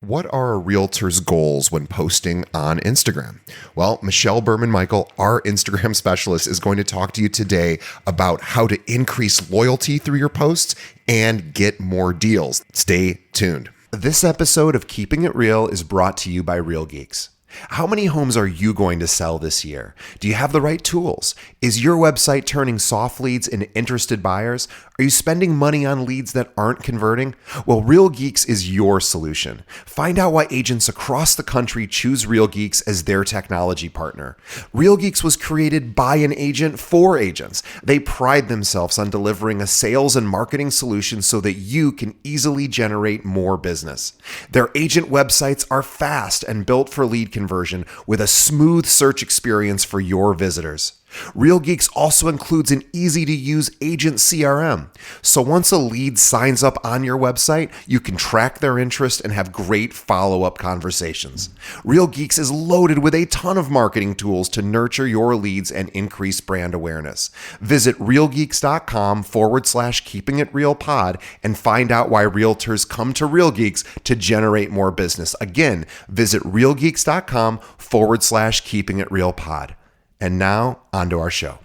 What are a realtor's goals when posting on Instagram? Well, Michelle Berman-Mikel, our Instagram specialist, is going to talk to you today about how to increase loyalty through your posts and get more deals. Stay tuned. This episode of Keeping It Real is brought to you by Real Geeks. How many homes are you going to sell this year? Do you have the right tools? Is your website turning soft leads into interested buyers? Are you spending money on leads that aren't converting? Well, Real Geeks is your solution. Find out why agents across the country choose Real Geeks as their technology partner. Real Geeks was created by an agent for agents. They pride themselves on delivering a sales and marketing solution so that you can easily generate more business. Their agent websites are fast and built for lead conversion with a smooth search experience for your visitors. Real Geeks also includes an easy-to-use agent CRM. So once a lead signs up on your website, you can track their interest and have great follow-up conversations. Real Geeks is loaded with a ton of marketing tools to nurture your leads and increase brand awareness. Visit realgeeks.com/keepingitrealpod and find out why realtors come to Real Geeks to generate more business. Again, visit realgeeks.com/keepingitrealpod. And now, on to our show.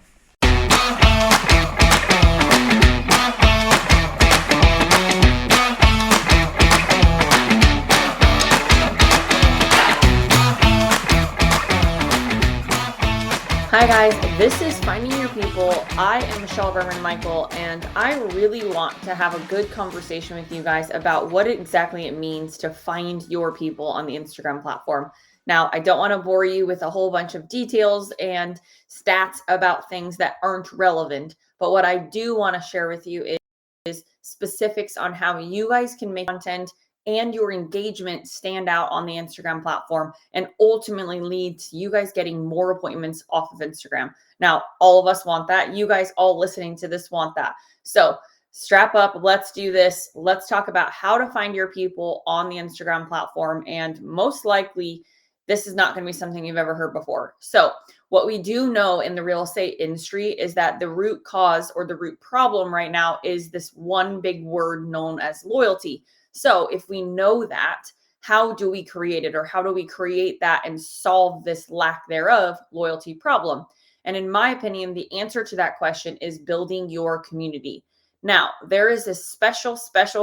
Hi guys, this is Finding Your People. I am Michelle Berman-Mikel, and I really want to have a good conversation with you guys about what exactly it means to find your people on the Instagram platform. Now, I don't want to bore you with a whole bunch of details and stats about things that aren't relevant, but what I do want to share with you is specifics on how you guys can make content and your engagement stand out on the Instagram platform and ultimately lead to you guys getting more appointments off of Instagram. Now, all of us want that. You guys all listening to this want that. So strap up. Let's do this. Let's talk about how to find your people on the Instagram platform. And most likely, this is not going to be something you've ever heard before. So what we do know in the real estate industry is that the root cause or the root problem right now is this one big word known as loyalty. So if we know that, how do we create it, or how do we create that and solve this lack thereof loyalty problem? And in my opinion, the answer to that question is building your community. Now, there is this special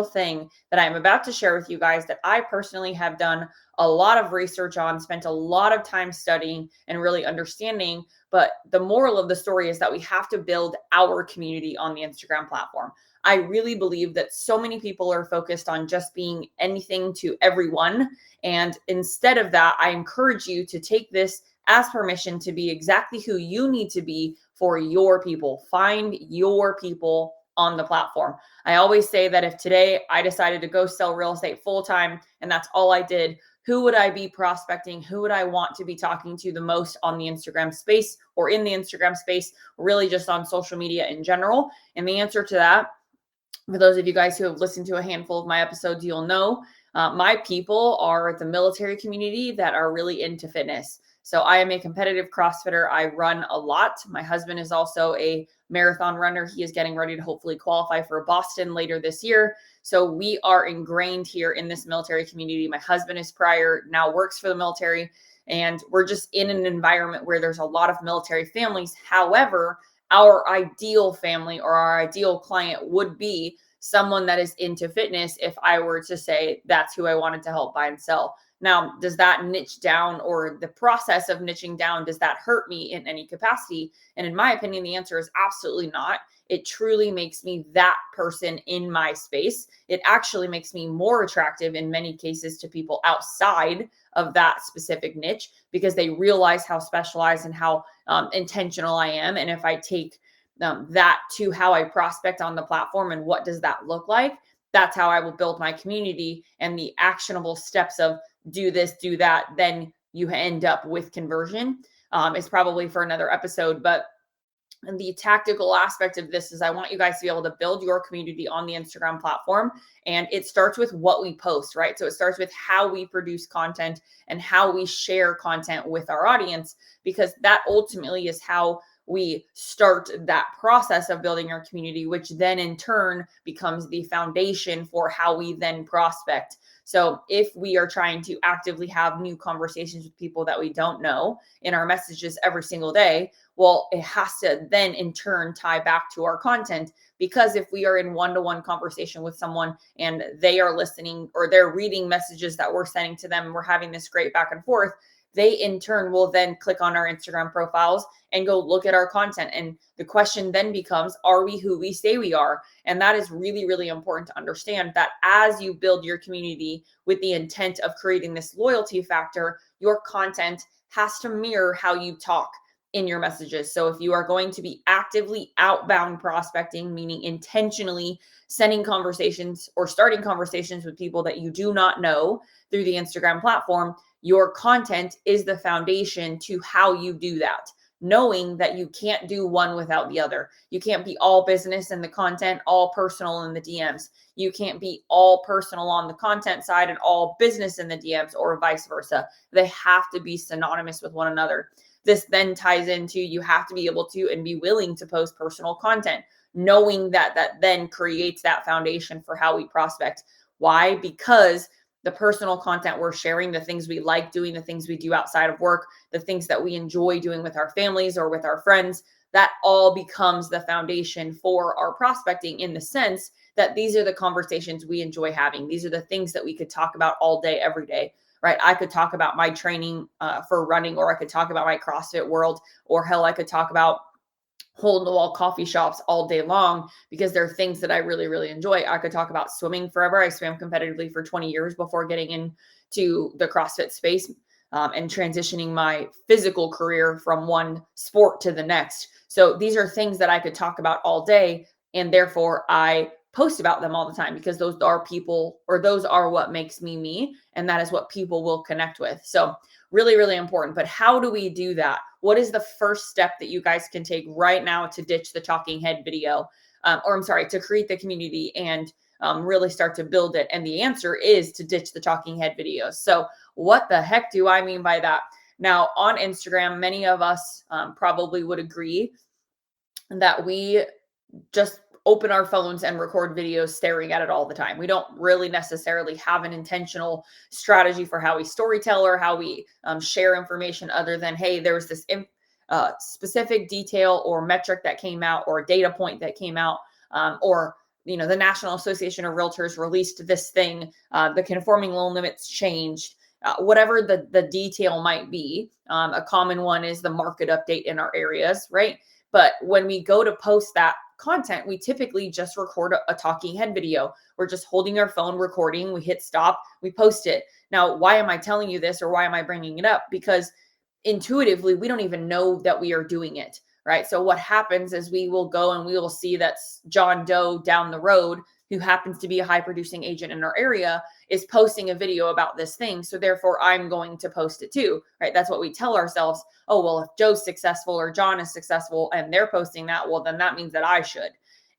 thing that I'm about to share with you guys that I personally have done a lot of research on, spent a lot of time studying and really understanding. But the moral of the story is that we have to build our community on the Instagram platform. I really believe that so many people are focused on just being anything to everyone. And instead of that, I encourage you to take this as permission to be exactly who you need to be for your people. Find your people on the platform. I always say that if today I decided to go sell real estate full time and that's all I did, who would I be prospecting? Who would I want to be talking to the most on the Instagram space or in the Instagram space, really just on social media in general? And the answer to that, for those of you guys who have listened to a handful of my episodes, you'll know my people are the military community that are really into fitness. So I am a competitive CrossFitter. I run a lot. My husband is also a marathon runner. He is getting ready to hopefully qualify for Boston later this year. So we are ingrained here in this military community. My husband is prior, now works for the military, and we're just in an environment where there's a lot of military families. However, our ideal family or our ideal client would be someone that is into fitness if I were to say that's who I wanted to help buy and sell. Now, does that niche down, or the process of niching down, does that hurt me in any capacity? And in my opinion, the answer is absolutely not. It truly makes me that person in my space. It actually makes me more attractive in many cases to people outside of that specific niche because they realize how specialized and how intentional I am. And if I take that to how I prospect on the platform and what does that look like, that's how I will build my community, and the actionable steps of do this, do that, then you end up with conversion is probably for another episode. But the tactical aspect of this is I want you guys to be able to build your community on the Instagram platform. And it starts with what we post, right? So it starts with how we produce content and how we share content with our audience, because that ultimately is how we start that process of building our community, which then in turn becomes the foundation for how we then prospect. So if we are trying to actively have new conversations with people that we don't know in our messages every single day, well, it has to then in turn tie back to our content. Because if we are in one-to-one conversation with someone and they are listening or they're reading messages that we're sending to them and we're having this great back and forth, they in turn will then click on our Instagram profiles and go look at our content. And the question then becomes, are we who we say we are? And that is really, really important to understand, that as you build your community with the intent of creating this loyalty factor, your content has to mirror how you talk in your messages. So if you are going to be actively outbound prospecting, meaning intentionally sending conversations or starting conversations with people that you do not know through the Instagram platform, your content is the foundation to how you do that. Knowing that you can't do one without the other. You can't be all business in the content, all personal in the DMs. You can't be all personal on the content side and all business in the DMs, or vice versa. They have to be synonymous with one another. This then ties into, you have to be able to and be willing to post personal content, knowing that that then creates that foundation for how we prospect. Why? Because the personal content we're sharing, the things we like doing, the things we do outside of work, the things that we enjoy doing with our families or with our friends, that all becomes the foundation for our prospecting, in the sense that these are the conversations we enjoy having. These are the things that we could talk about all day, every day, right? I could talk about my training for running, or I could talk about my CrossFit world, or hell, I could talk about hole in the wall coffee shops all day long, because there are things that I really, really enjoy. I could talk about swimming forever. I swam competitively for 20 years before getting into the CrossFit space and transitioning my physical career from one sport to the next. So these are things that I could talk about all day. And therefore I post about them all the time, because those are people, or those are what makes me me. And that is what people will connect with. So really, really important. But how do we do that? What is the first step that you guys can take right now to ditch the talking head video? To create the community and really start to build it? And the answer is to ditch the talking head videos. So what the heck do I mean by that? Now, on Instagram, many of us probably would agree that we just open our phones and record videos staring at it all the time. We don't really necessarily have an intentional strategy for how we storytell or how we share information, other than, hey, there was this specific detail or metric that came out, or a data point that came out, or the National Association of Realtors released this thing, the conforming loan limits changed. Whatever the detail might be. A common one is the market update in our areas, right? But when we go to post that content, we typically just record a talking head video. We're just holding our phone recording, we hit stop, we post it. Now, why am I telling you this, or why am I bringing it up? Because intuitively, we don't even know that we are doing it, right? So what happens is we will go and we will see that John Doe down the road, who happens to be a high producing agent in our area, is posting a video about this thing. So therefore I'm going to post it too, right? That's what we tell ourselves. Oh, well, if Joe's successful or John is successful and they're posting that, well, then that means that I should.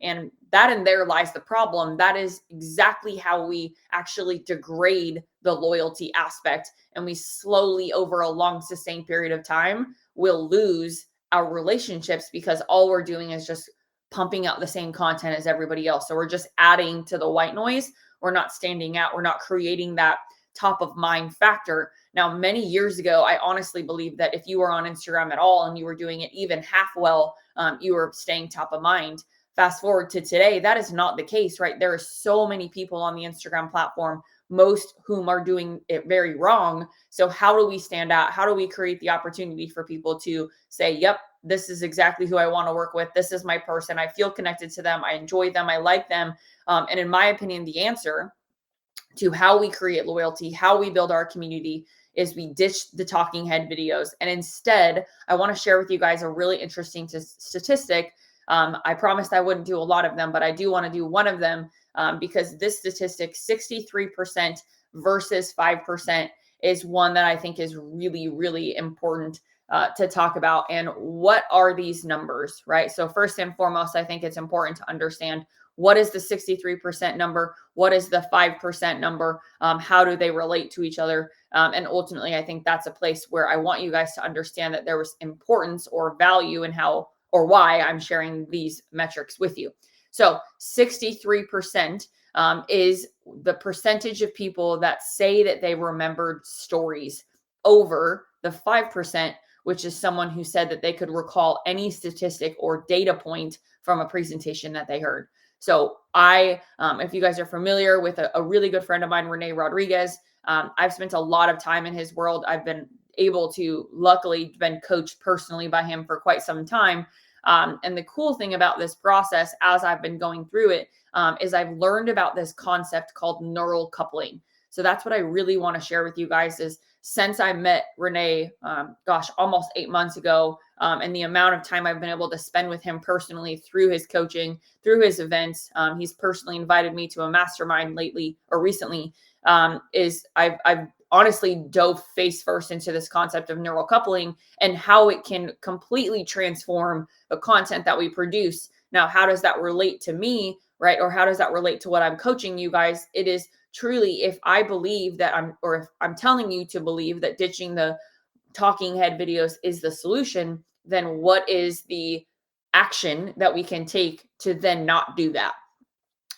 And that, in there lies the problem. That is exactly how we actually degrade the loyalty aspect. And we slowly, over a long sustained period of time, will lose our relationships, because all we're doing is just pumping out the same content as everybody else. So we're just adding to the white noise. We're not standing out. We're not creating that top of mind factor. Now, many years ago, I honestly believe that if you were on Instagram at all and you were doing it even half well, you were staying top of mind. Fast forward to today, that is not the case, right? There are so many people on the Instagram platform, most whom are doing it very wrong. So how do we stand out? How do we create the opportunity for people to say, yep, this is exactly who I want to work with. This is my person. I feel connected to them. I enjoy them. I like them. And in my opinion, the answer to how we create loyalty, how we build our community, is we ditch the talking head videos. And instead, I want to share with you guys a really interesting statistic. I promised I wouldn't do a lot of them, but I do want to do one of them because this statistic, 63% versus 5%, is one that I think is really, really important to talk about. And what are these numbers, right? So first and foremost, I think it's important to understand, what is the 63% number? What is the 5% number? How do they relate to each other? And ultimately, I think that's a place where I want you guys to understand that there was importance or value in how or why I'm sharing these metrics with you. So 63% is the percentage of people that say that they remembered stories over the 5%, which is someone who said that they could recall any statistic or data point from a presentation that they heard. So if you guys are familiar with a really good friend of mine, Renee Rodriguez, I've spent a lot of time in his world. I've been able to, luckily, been coached personally by him for quite some time. And the cool thing about this process, as I've been going through it, is I've learned about this concept called neural coupling. So that's what I really want to share with you guys is since I met Renee, almost 8 months ago, and the amount of time I've been able to spend with him personally through his coaching, through his events, he's personally invited me to a mastermind recently, I've honestly dove face first into this concept of neural coupling and how it can completely transform the content that we produce. Now, how does that relate to me, right? Or how does that relate to what I'm coaching you guys? It is truly, if I believe that if I'm telling you to believe that ditching the talking head videos is the solution, then what is the action that we can take to then not do that?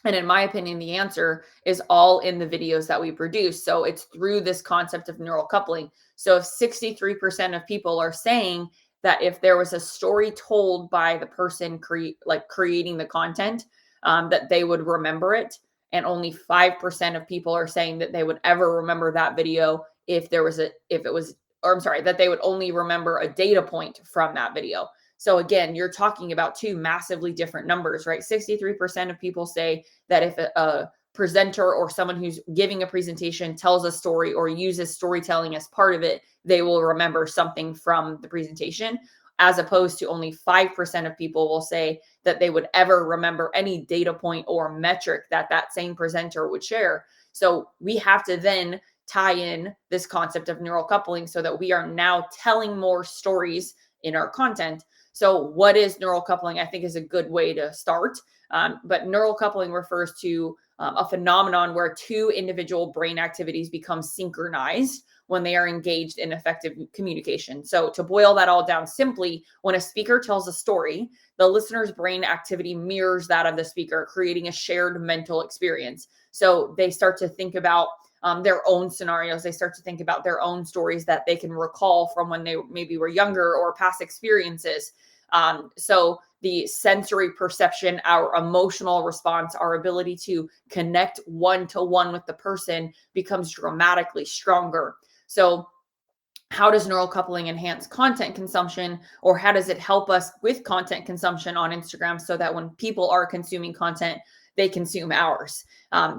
And in my opinion, the answer is all in the videos that we produce. So it's through this concept of neural coupling. So if 63% of people are saying that if there was a story told by the person creating the content, that they would remember it, and only 5% of people are saying that they would ever remember that video that they would only remember a data point from that video. So again, you're talking about two massively different numbers, right? 63% of people say that if a presenter or someone who's giving a presentation tells a story or uses storytelling as part of it, they will remember something from the presentation, as opposed to only 5% of people will say that they would ever remember any data point or metric that same presenter would share. So we have to then tie in this concept of neural coupling so that we are now telling more stories in our content. So what is neural coupling? I think is a good way to start. But neural coupling refers to a phenomenon where two individual brain activities become synchronized when they are engaged in effective communication. So to boil that all down simply, when a speaker tells a story, the listener's brain activity mirrors that of the speaker, creating a shared mental experience. So they start to think about their own scenarios. They start to think about their own stories that they can recall from when they maybe were younger or past experiences. So the sensory perception, our emotional response, our ability to connect one-to-one with the person becomes dramatically stronger. So how does neural coupling enhance content consumption, or how does it help us with content consumption on Instagram so that when people are consuming content, they consume ours?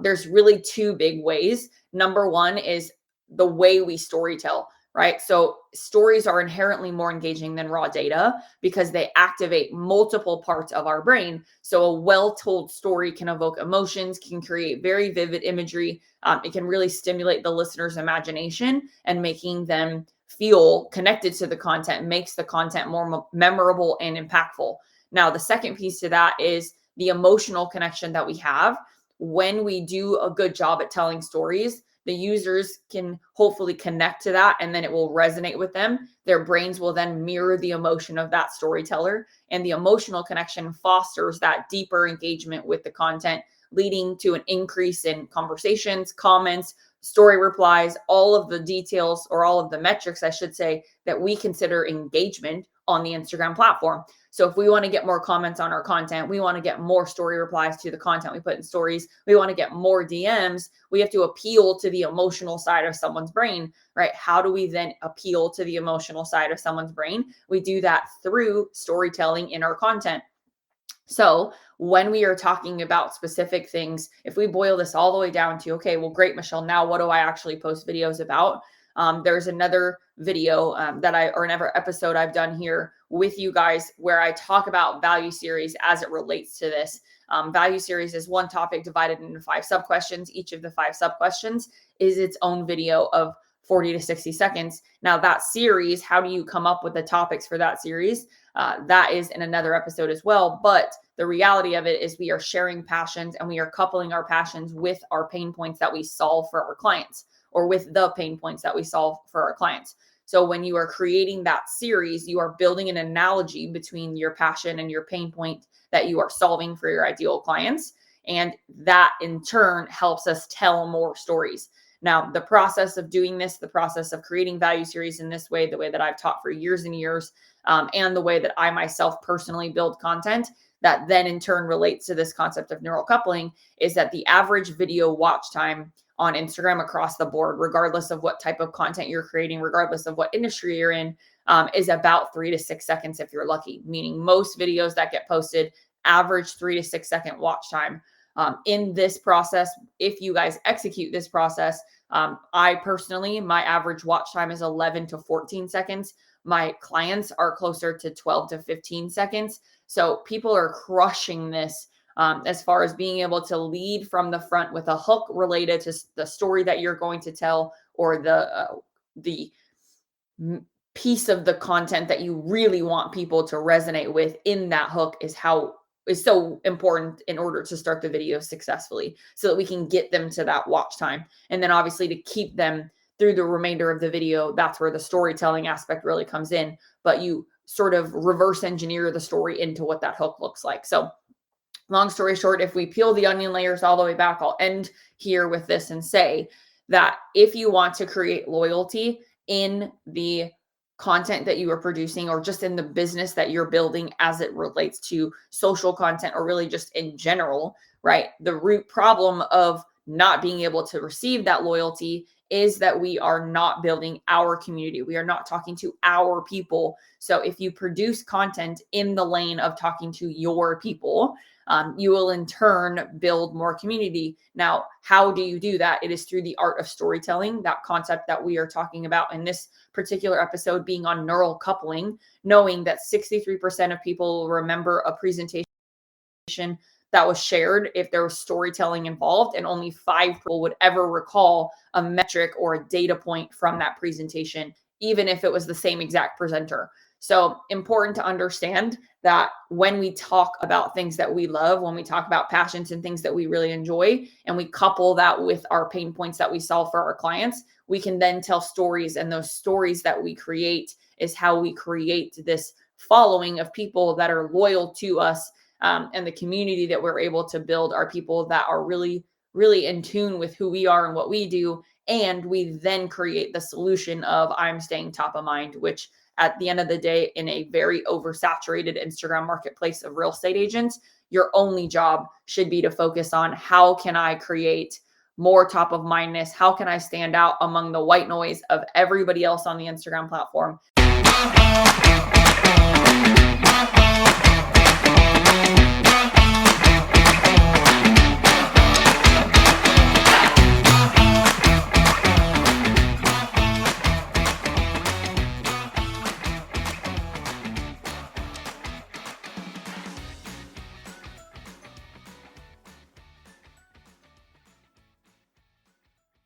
There's really two big ways. Number one is the way we storytell, right? So stories are inherently more engaging than raw data because they activate multiple parts of our brain. So a well-told story can evoke emotions, can create very vivid imagery. It can really stimulate the listener's imagination and making them feel connected to the content, makes the content more memorable and impactful. Now, the second piece to that is the emotional connection that we have. When we do a good job at telling stories, the users can hopefully connect to that, and then it will resonate with them. Their brains will then mirror the emotion of that storyteller, and the emotional connection fosters that deeper engagement with the content, leading to an increase in conversations, comments, story replies, all of the details, or all of the metrics, I should say, that we consider engagement on the Instagram platform. So if we want to get more comments on our content, we want to get more story replies to the content we put in stories, we want to get more DMs, we have to appeal to the emotional side of someone's brain, right? How do we then appeal to the emotional side of someone's brain? We do that through storytelling in our content. So when we are talking about specific things, if we boil this all the way down to, okay, well, great, Michelle, now what do I actually post videos about? There's another video another episode I've done here with you guys where I talk about value series as it relates to this. Value series is one topic divided into 5 sub-questions. Each of the 5 sub-questions is its own video of 40 to 60 seconds. Now that series, how do you come up with the topics for that series? That is in another episode as well. But the reality of it is we are sharing passions, and we are coupling our passions with our pain points that we solve for our clients, or with the pain points that we solve for our clients. So when you are creating that series, you are building an analogy between your passion and your pain point that you are solving for your ideal clients. And that in turn helps us tell more stories. Now, the process of doing this, the process of creating value series in this way, the way that I've taught for years and years, and the way that I myself personally build content that then in turn relates to this concept of neural coupling, is that the average video watch time on Instagram across the board, regardless of what type of content you're creating, regardless of what industry you're in, is about 3 to 6 seconds if you're lucky, meaning most videos that get posted average 3 to 6 second watch time. In this process, if you guys execute this process, I personally, my average watch time is 11 to 14 seconds. My clients are closer to 12 to 15 seconds. So people are crushing this as far as being able to lead from the front with a hook related to the story that you're going to tell, or the piece of the content that you really want people to resonate with in that hook is so important in order to start the video successfully, so that we can get them to that watch time. And then obviously to keep them through the remainder of the video, that's where the storytelling aspect really comes in. But you sort of reverse engineer the story into what that hook looks like. So long story short, if we peel the onion layers all the way back, I'll end here with this and say that if you want to create loyalty in the content that you are producing, or just in the business that you're building as it relates to social content, or really just in general, right? The root problem of not being able to receive that loyalty is that we are not building our community. We are not talking to our people. So if you produce content in the lane of talking to your people, you will in turn build more community. Now, how do you do that? It is through the art of storytelling, that concept that we are talking about in this particular episode being on neural coupling, knowing that 63% of people will remember a presentation that was shared if there was storytelling involved, and only 5 people would ever recall a metric or a data point from that presentation, even if it was the same exact presenter. So important to understand that when we talk about things that we love, when we talk about passions and things that we really enjoy, and we couple that with our pain points that we solve for our clients, we can then tell stories. And those stories that we create is how we create this following of people that are loyal to us. And the community that we're able to build are people that are really, really in tune with who we are and what we do. And we then create the solution of I'm staying top of mind, which at the end of the day, in a very oversaturated Instagram marketplace of real estate agents, your only job should be to focus on how can I create more top of mindness? How can I stand out among the white noise of everybody else on the Instagram platform?